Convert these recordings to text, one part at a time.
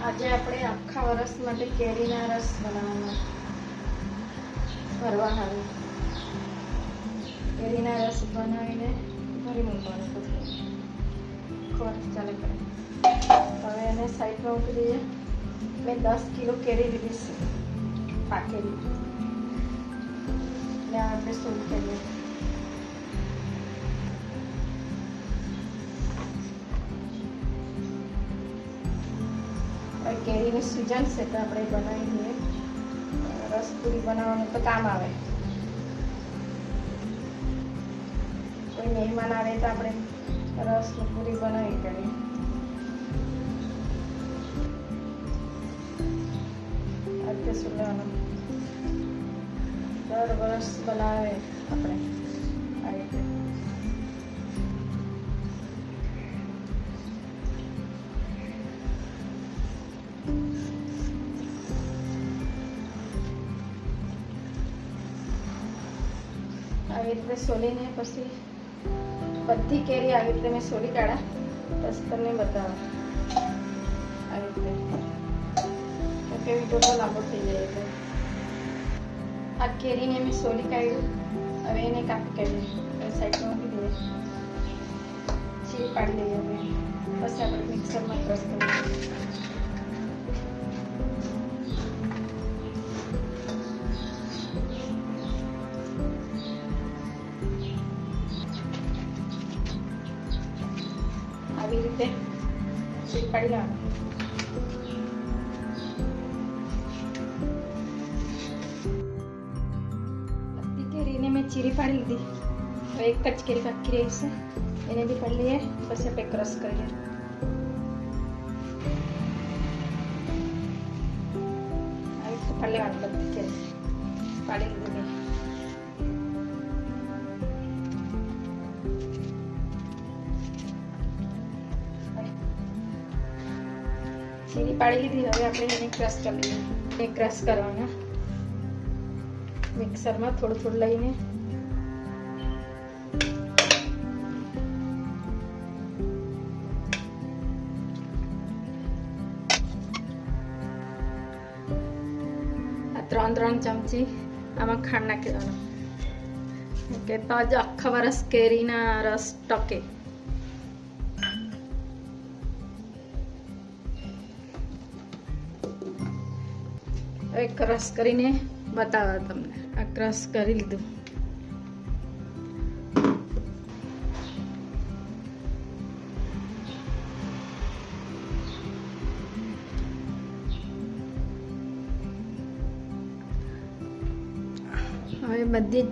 આજે આપણે આખા વર્ષ માટે કેરીના રસ બનાવવાનો ભરવા આવે. કેરીના રસ બનાવીને ભરી મૂકવાનું પછી ખોટ ચાલે કરે. હવે એને સાઈડમાં મૂકી દઈએ. મેં 10 કિલો કેરી લીધી છે પાકેલી, એટલે આપણે સોલ કરીએ. કેરીની સિઝન છે તો આપણે બનાવી દઈએ. રસ પૂરી બનાવવાનું તો કામ આવે. કોઈ મહેમાન આવે તો આપણે રસ પૂરી બનાવી કરીએ. આ રીતે સુલાવાનું દર વર્ષ બનાવે આપણે આ રીતે. આવી રીતે સોલીને પછી બધી કેરી આવી રીતે મેં સોલી કાઢા. પછી તમને બતાવો આવી રીતે, કે વિડીયો લાંબો થઈ જાય એટલે. આ કેરીને મેં સોલી કાઢ્યું. હવે એને કાપી કાઢીએ, સાઈડમાં મૂકી દઈએ, છીણી પાડી લઈએ. હવે પછી આપણે મિક્સરમાં ક્રશ કરીએ. આવી રીતે છીણી પાડી લેવાનું. બધી કેરીને મેં ચીરી પાડી લીધી. હવે એક જ કેરી બાકી રહી છે, એને બી પાડી લઈએ. પછી આપણે ક્રશ કરીએ. આવી રીતે પાડી લેવાનું. બધી કેરી પાડી લીધી. ચીરી પાડી લીધી. હવે આપણે એને ક્રશ કરી લઈએ. એ ક્રશ કરવાના મિક્સરમાં થોડું થોડું લઈને. આ 3 ચમચી આમાં ખાંડ નાખી દેવાનું, કે તો જ આખા વર્ષ કેરીના રસ ટકે. હવે ક્રશ કરીને બતાવો તમને. આ ક્રશ કરી લીધું. હવે બધી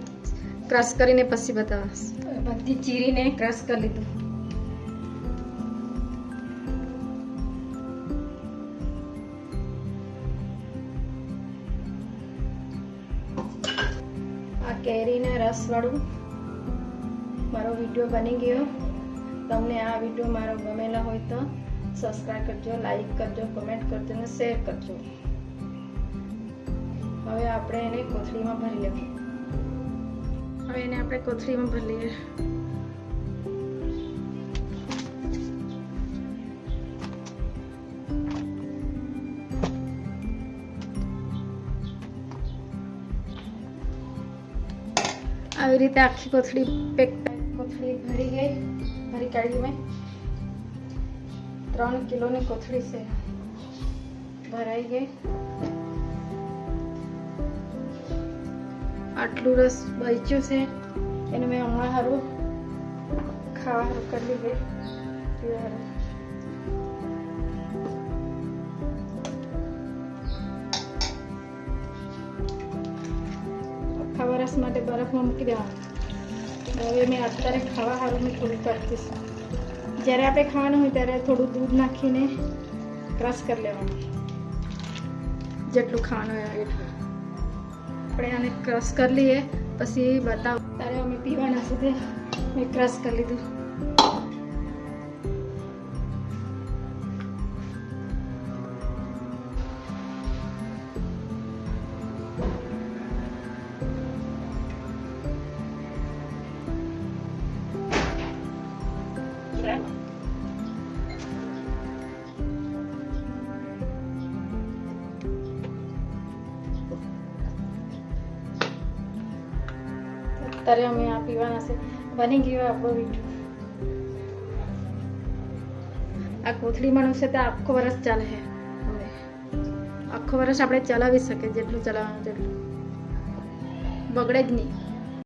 ક્રશ કરીને પછી બતાવો. બધી ચીરીને ક્રશ કરી લીધું. આ કેરીને રસવાળું મારો વિડીયો બની ગયો. તમને આ વિડીયો મારો ગમેલા હોય તો સબસ્ક્રાઈબ કરજો, લાઈક કરજો, કમેન્ટ કરજો અને શેર કરજો. હવે આપણે એને કોથળીમાં ભરી લઈએ. હવે એને આપણે કોથળીમાં ભરી લઈએ. આવી રીતે આખી કોથળી કોથળી ભરી ગઈ. ભરી કાઢી મેં. 3 કિલોની કોથળી છે, ભરાઈ ગઈ. આટલું રસ બચ્યું છે એને મેં હમણાં સારું ખાવા કરી લીધી. આખા વર્ષ માટે બરફમાં મૂકી દેવાનું. હવે મેં અત્યારે ખાવા સારું મેં થોડું કરતી છું. જ્યારે આપણે ખાવાનું હોય ત્યારે થોડું દૂધ નાખીને ક્રશ કરી લેવાનું. જેટલું ખાવાનું હોય એટલું આપણે આને ક્રશ કરી લઈએ. પછી બતાવો ત્યારે અમે પીવાના સુધી મેં ક્રશ કરી લીધું. અત્યારે અમે આ પીવાના છે. બની ગયું આપણો મીઠું. આ કોથળીમાં છે તો આખો વર્ષ ચાલે છે. આખો વર્ષ આપણે ચલાવી શકીએ જેટલું ચલાવવાનું તેટલું બગડે જ નહીં.